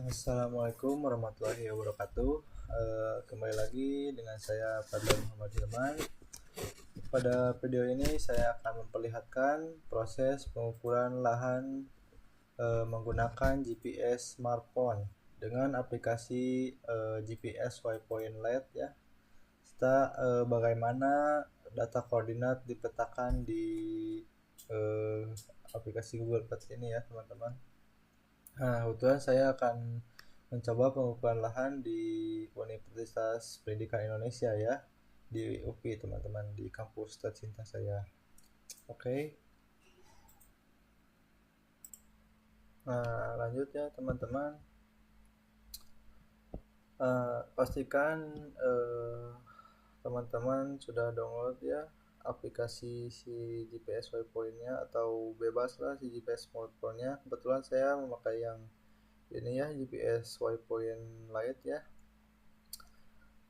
Assalamualaikum warahmatullahi wabarakatuh. Kembali lagi dengan saya Fadlan Muhammad Hilman. Pada video ini saya akan memperlihatkan proses pengukuran lahan menggunakan GPS smartphone dengan aplikasi GPS Waypoint Lite ya. Serta bagaimana data koordinat dipetakan di aplikasi Google Earth ini ya teman-teman. Nah, kebetulan saya akan mencoba pengukuran lahan di Universitas Pendidikan Indonesia ya, di UPI teman-teman, di kampus tercinta saya. Oke. Nah, lanjut ya teman-teman. Pastikan teman-teman sudah download ya aplikasi si GPS Waypoint-nya, atau bebas lah si GPS smartphone-nya. Kebetulan saya memakai yang ini ya, GPS Waypoint Lite ya.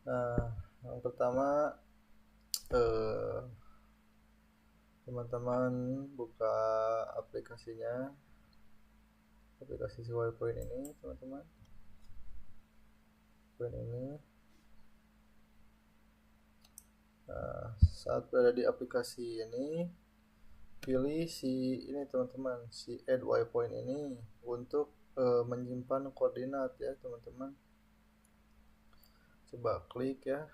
Nah, yang pertama teman-teman buka aplikasinya, aplikasi Waypoint ini teman-teman. Nah, saat berada di aplikasi ini, pilih si ini teman-teman, si Add Waypoint ini untuk menyimpan koordinat ya teman-teman. Coba klik ya.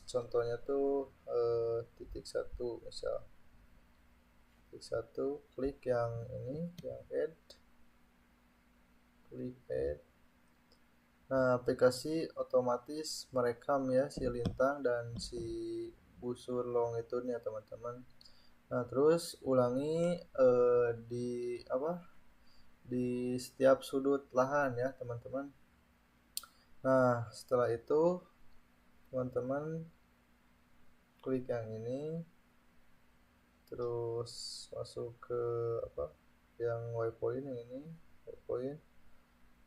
Contohnya tuh titik 1 misal. Titik 1, klik yang ini, yang add. Klik add. Nah, aplikasi otomatis merekam ya si lintang dan si busur longitudenya teman-teman. Nah, terus ulangi di setiap sudut lahan ya teman-teman. Nah, setelah itu teman-teman klik yang ini, terus masuk ke yang waypoint ini, waypoint,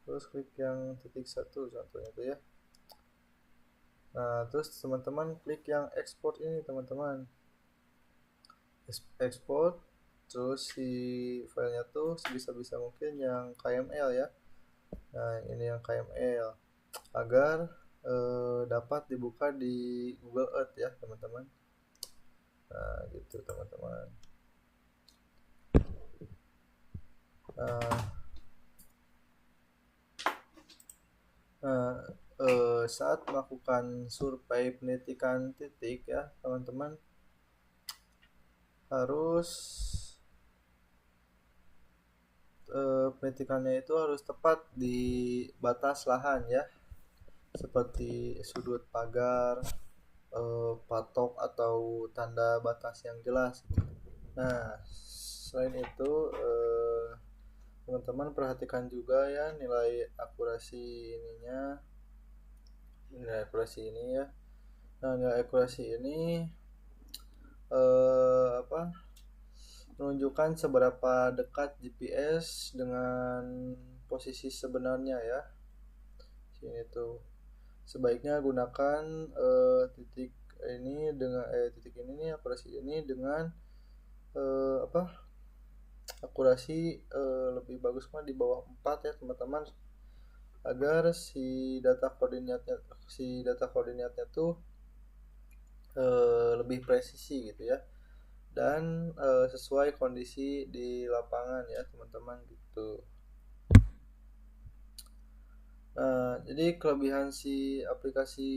terus klik yang titik 1 contohnya itu ya. Nah, terus teman-teman klik yang export ini teman-teman, export, terus si filenya tuh sebisa mungkin yang KML ya. Nah, ini yang KML agar dapat dibuka di Google Earth ya teman-teman. Nah, gitu teman-teman. Saat melakukan survei penitikan titik ya teman-teman, harus penitikannya itu harus tepat di batas lahan ya, seperti sudut pagar, patok atau tanda batas yang jelas. Nah, selain itu teman-teman perhatikan juga ya nilai akurasi ininya, nilai akurasi ini ya. Nah, nilai akurasi ini menunjukkan seberapa dekat GPS dengan posisi sebenarnya ya. Sini tuh sebaiknya gunakan titik ini dengan titik ini nih, akurasi ini dengan akurasi lebih bagus mah di bawah 4 ya teman-teman, agar si data koordinatnya tuh lebih presisi gitu ya, dan sesuai kondisi di lapangan ya teman-teman gitu. Nah, jadi kelebihan si aplikasi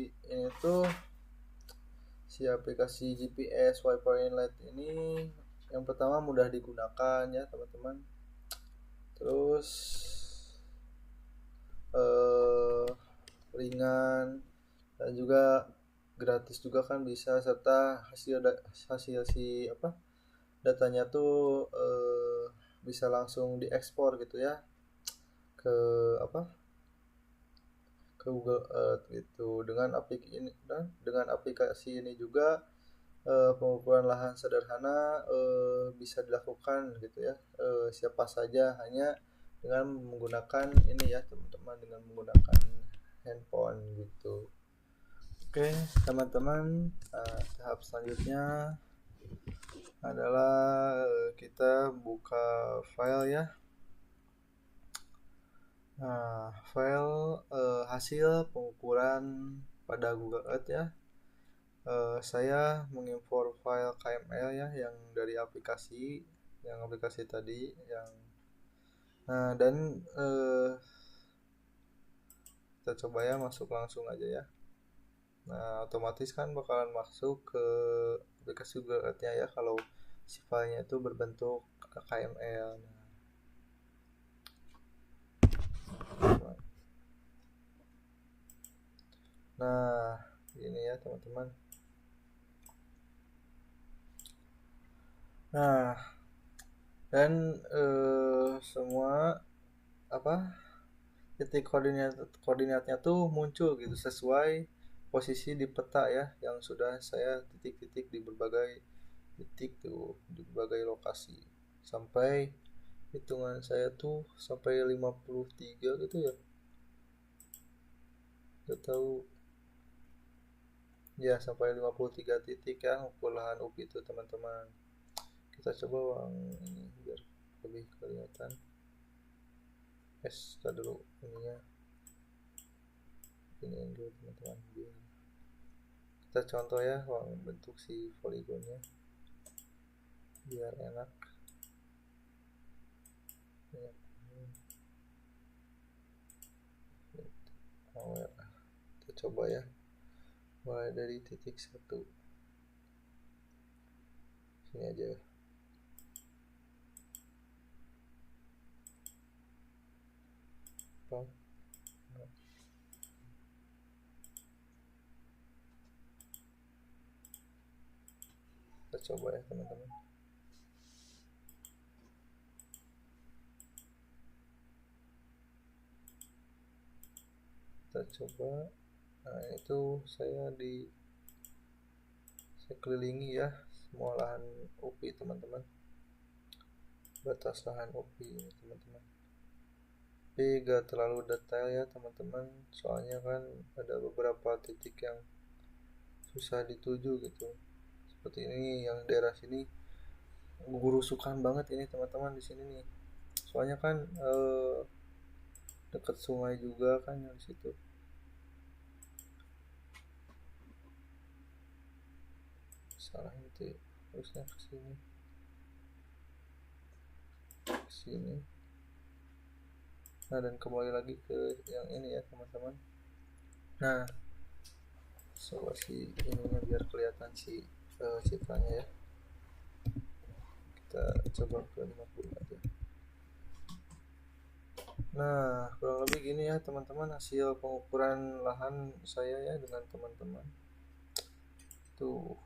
ini tuh, si aplikasi GPS Waypoint Lite ini yang pertama mudah digunakan ya teman-teman, terus ringan, dan juga gratis juga kan bisa, serta hasil si datanya tuh bisa langsung diekspor gitu ya ke ke Google Earth gitu. Dengan aplikasi ini juga pengukuran lahan sederhana bisa dilakukan gitu ya, siapa saja, hanya dengan menggunakan ini ya teman-teman, dengan menggunakan handphone gitu. Oke teman-teman, tahap selanjutnya adalah kita buka file ya. Nah, file hasil pengukuran pada Google Earth ya. Saya mengimpor file KML ya yang dari aplikasi tadi yang dan kita coba ya masuk langsung aja ya. Nah, otomatis kan bakalan masuk ke aplikasi Google Earth-nya ya kalau si filenya itu berbentuk KML. Nah, ini ya teman-teman. Nah, dan semua titik koordinatnya tuh muncul gitu sesuai posisi di peta ya yang sudah saya titik-titik di berbagai titik tuh di berbagai lokasi sampai hitungan saya tuh sampai 53 gitu ya, gak tahu ya, sampai 53 titik ya ukur lahan UPI itu teman-teman. Kita coba uang ini biar lebih kelihatan. Kita dulu ininya ini dulu teman-teman, biar kita contoh ya uang bentuk si poligonnya biar enak ya. Kita coba ya mulai dari titik 1 sini aja. Kita coba ya teman-teman. Kita coba. Nah, itu saya kelilingi ya semua lahan UPI teman-teman, batas lahan UPI ini teman-teman, tapi gak terlalu detail ya teman-teman soalnya kan ada beberapa titik yang susah dituju gitu, seperti ini yang daerah sini gurusukan banget ini teman-teman di sini nih, soalnya kan dekat sungai juga kan yang situ. Salah itu ya, harusnya kesini. Nah, dan kembali lagi ke yang ini ya teman-teman. Nah, coba si ininya biar kelihatan si citranya ya. Kita coba ke 50 aja. Nah, kurang lebih gini ya teman-teman hasil pengukuran lahan saya ya dengan teman-teman. Tuh,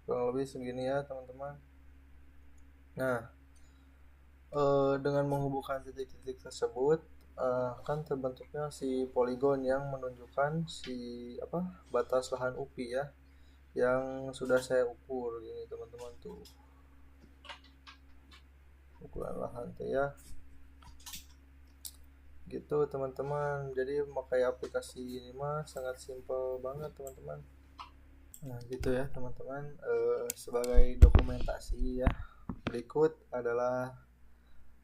kurang lebih segini ya teman-teman. Nah, dengan menghubungkan titik-titik tersebut kan terbentuknya si poligon yang menunjukkan si batas lahan UPI ya yang sudah saya ukur ini teman-teman, tuh ukuran lahan tuh ya gitu teman-teman. Jadi memakai aplikasi ini mah sangat simpel banget teman-teman. Nah gitu ya teman-teman, sebagai dokumentasi ya, berikut adalah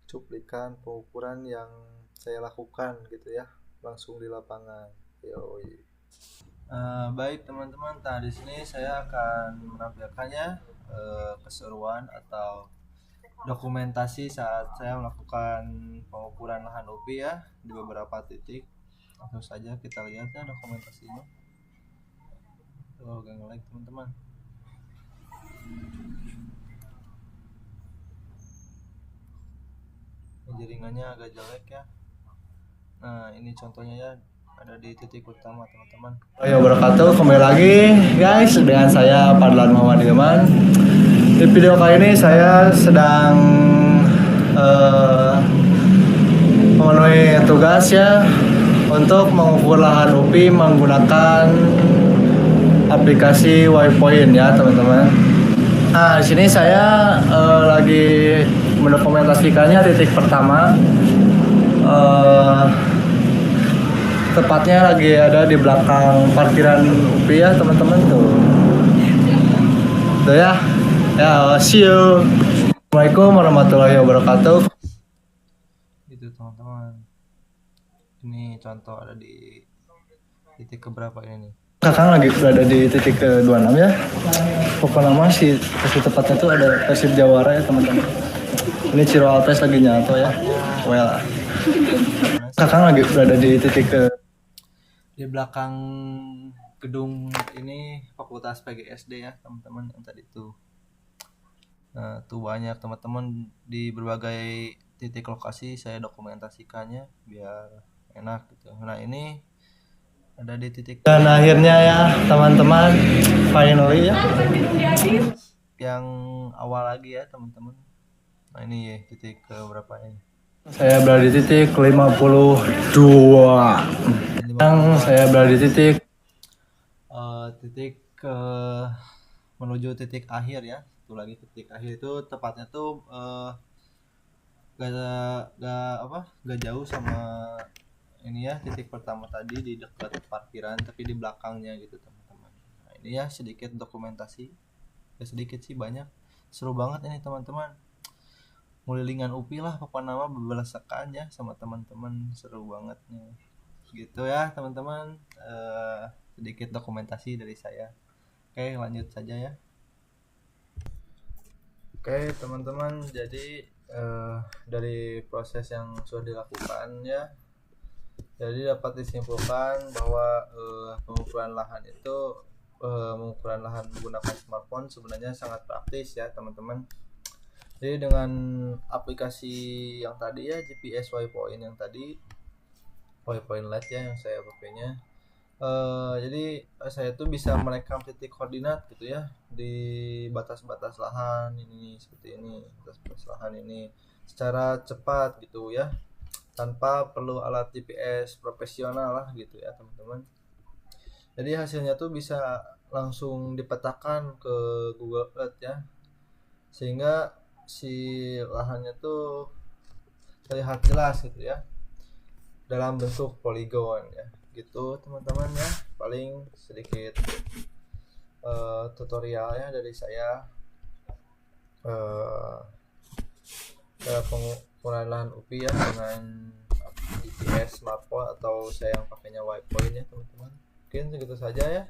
cuplikan pengukuran yang saya lakukan gitu ya langsung di lapangan. Yoi. Baik teman-teman, nah di sini saya akan menampilkannya keseruan atau dokumentasi saat saya melakukan pengukuran lahan UPI ya di beberapa titik. Langsung saja kita lihat ya dokumentasinya. Tuh, gak nge-like teman-teman. Jaringannya agak jelek ya. Nah ini contohnya ya, ada di titik utama teman-teman. Wabarakatuh, kembali lagi guys dengan saya Padlan Muhammad Ilman. Di video kali ini saya sedang memenuhi tugas ya untuk mengukur lahan UPI menggunakan aplikasi Waypoint ya teman-teman. Nah di sini saya lagi mendokumentasikannya titik pertama. Tepatnya lagi ada di belakang parkiran UPI ya teman-teman tuh. Tuh ya. Ya, see you. Assalamualaikum warahmatullahi wabarakatuh. Itu teman-teman, ini contoh ada di titik keberapa ini nih. Kakak lagi berada di titik ke-26 ya. Pokoknya nama si tepatnya tuh ada Persib Jawara ya teman-teman. Ini Ciro Alves lagi nyato ya. Well, kakak lagi berada di titik ke di belakang gedung ini Fakultas PGSD ya teman-teman yang tadi tuh. Nah, tuh banyak teman-teman di berbagai titik lokasi saya dokumentasikannya biar enak gitu. Nah, ini ada di titik dan akhirnya ya teman-teman, finally ya. Yang awal lagi ya teman-teman. Nah, ini ya titik ke berapa ini? Saya berada di titik 52. Yang saya berada di titik ke menuju titik akhir ya. Itu lagi titik akhir itu tepatnya tuh gak jauh sama ini ya titik pertama tadi di dekat parkiran tapi di belakangnya gitu teman-teman. Nah, ini ya sedikit dokumentasi, ya sedikit sih banyak, seru banget ini teman-teman. Mulilingan UPI lah pokoknya nama bebelasakan ya sama teman-teman, seru banget nih gitu ya teman-teman. Sedikit dokumentasi dari saya. Oke, lanjut saja ya. Oke teman-teman, jadi dari proses yang sudah dilakukan ya, jadi dapat disimpulkan bahwa pengukuran lahan itu pengukuran lahan menggunakan smartphone sebenarnya sangat praktis ya teman-teman. Jadi dengan aplikasi yang tadi ya, GPS Waypoint yang tadi, Waypoint Lite ya yang saya pakainya, jadi saya tuh bisa merekam titik koordinat gitu ya di batas-batas lahan ini seperti ini, batas-batas lahan ini secara cepat gitu ya, tanpa perlu alat GPS profesional lah gitu ya teman-teman. Jadi hasilnya tuh bisa langsung dipetakan ke Google Earth ya, sehingga si lahannya tuh terlihat jelas gitu ya dalam bentuk poligon ya gitu teman-teman ya. Paling sedikit tutorialnya dari saya pengukuran lahan UPI ya dengan GPS smartphone atau saya yang pakainya Waypoint ya teman-teman. Mungkin segitu saja ya,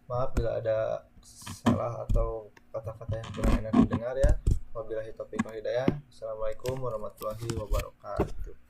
maaf bila ada salah atau kata-kata yang kurang enak didengar ya. Wabillahi taufiq wal hidayah. Assalamualaikum warahmatullahi wabarakatuh.